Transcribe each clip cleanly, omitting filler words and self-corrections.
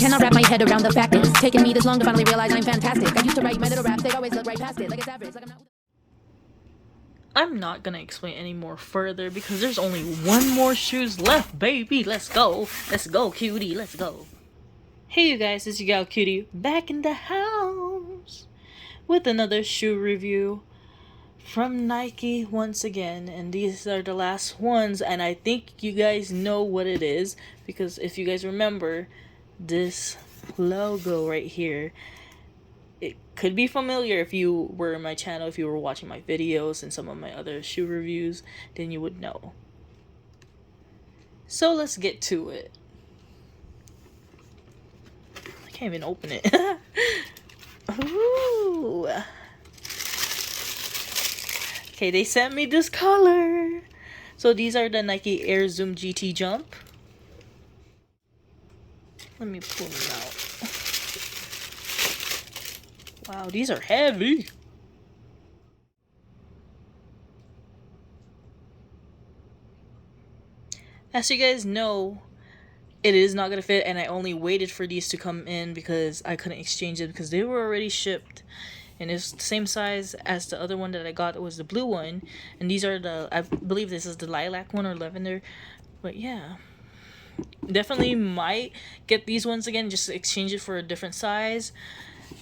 cannot wrap my head around the fact it's taken me this long to finally realize I'm fantastic. I used to write my little raps, they'd always look right past it, like it's average, like I'm not gonna explain any more further because there's only one more shoes left, baby. Let's go. Let's go, cutie. Let's go. Hey you guys, it's your gal cutie back in the house with another shoe review from Nike once again, and these are the last ones, and I think you guys know what it is because if you guys remember this logo right here, it could be familiar if you were in my channel, if you were watching my videos and some of my other shoe reviews, then you would know. So let's get to it. I can't even open it. Ooh. Okay, they sent me this color. So these are the Nike Air Zoom GT Jump. Let me pull them out. Wow, these are heavy. As you guys know, it is not gonna fit, and I only waited for these to come in because I couldn't exchange it because they were already shipped. And it's the same size as the other one that I got. It was the blue one, and these are the, I believe this is the lilac one or lavender. But yeah, definitely might get these ones again, just exchange it for a different size.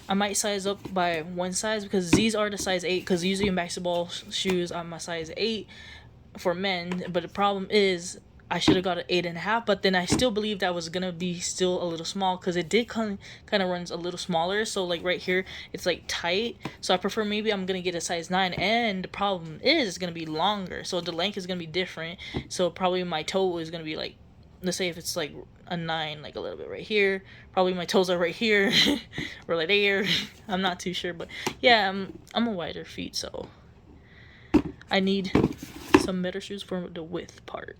I might size up by one size because these are the size 8, because usually in basketball shoes I'm a size 8 for men, but the problem is I should have got an 8.5, but then I still believe that was gonna be still a little small because it did kind of runs a little smaller. So like right here it's like tight, so I prefer maybe I'm gonna get a size 9, and the problem is it's gonna be longer, so the length is gonna be different. So probably my toe is gonna be like, let's say if it's like a 9, like a little bit right here, probably my toes are right here or like there. I'm not too sure, but yeah, I'm a wider feet, so I need some better shoes for the width part.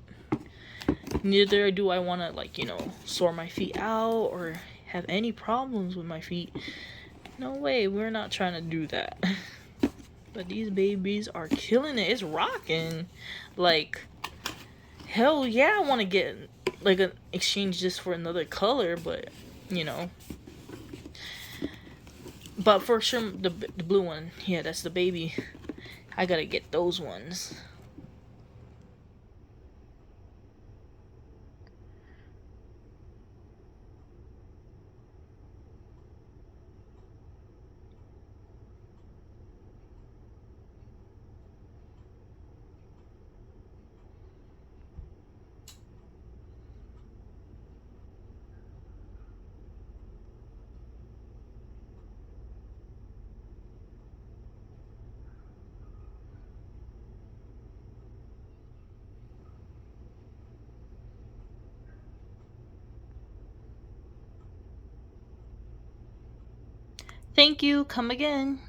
Neither do I want to, like, you know, sore my feet out or have any problems with my feet. No way, we're not trying to do that. But these babies are killing it. It's rocking. Like, hell yeah, I want to get like an exchange just for another color, but you know. But for sure the blue one, yeah, that's the baby. I gotta get those ones. Thank you, come again.